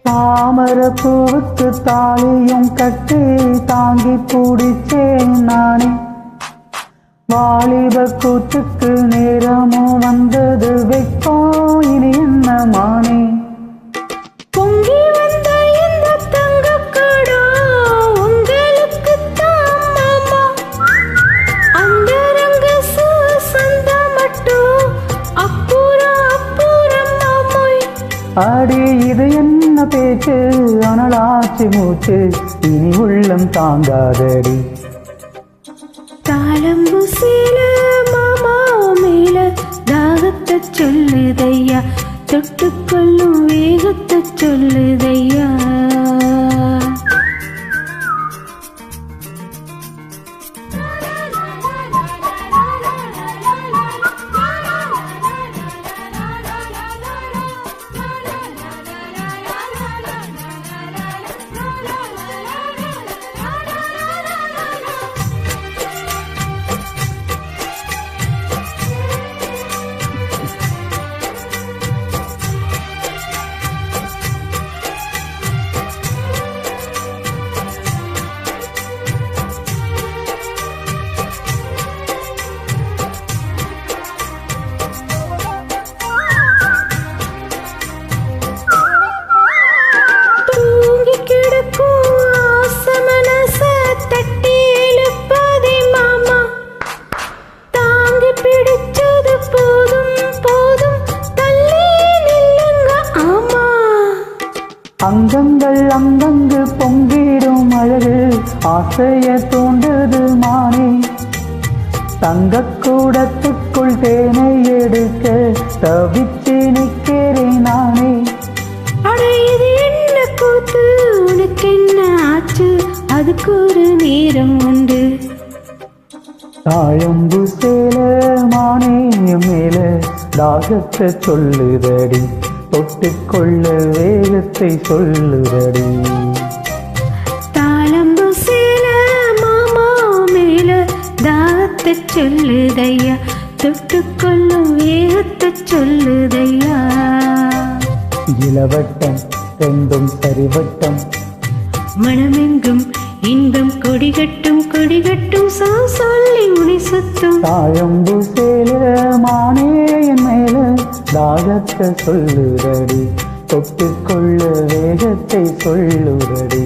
தாமரப்பூவுக்கு தாலியும் கட்டி தாங்கி பிடிச்சேன் நானே. வாலிப கூத்துக்கு நேரமும் வந்தது வைப்போம் இனி என்ன மானே. பொங்கி வந்த இந்த தங்கக்கடா உங்களுக்கு தான் மாமா. அந்த ரங்கசு சந்த மட்டும் அப்புறம் மாமோய். அடி இது என்ன பேச்சு அனலாச்சி மூச்சு இனி உள்ளம் தாங்காதடி. தாளம்பு சீல மாமா மேல தாகத்தை சொல்லுதையா, தொட்டுக்கொள்ளும் வேகத்தை சொல்லுதையா. அங்கங்கள் அங்கங்கு பொங்கிடும் அழகு ஆசைய தூண்டுது மானே. தங்கக்கூடத்துக்குள் தேனை எடுக்க தவிச்சு நிற்கிறேன் நானே. அடையது என்ன கூத்து உனக்கு என்ன ஆச்சு, அதுக்கு ஒரு நேரம் உண்டு. தாயம்பு சேல மானே மேல தாகத்தை சொல்லுதடி, தொட்டுக்கொள்ள வேகத்தை சொல்லுதடி. தாளம்பு சேல மாமா மேல தாகத்தை சொல்லுதையா, தொட்டுக்கொள்ளும் வேகத்தை சொல்லுதையா. இளவட்டம் ரெண்டும் சரிவட்டம் மனமெங்கும் இன்பம் கொடிகட்டும் கொடிகட்டும் சொல்லி உனி சுத்தும். தாயம்பு சேல மானே மேல தாகத்தை சொல்லுதடி, தொட்டுக்கொள்ள வேகத்தை சொல்லுதடி.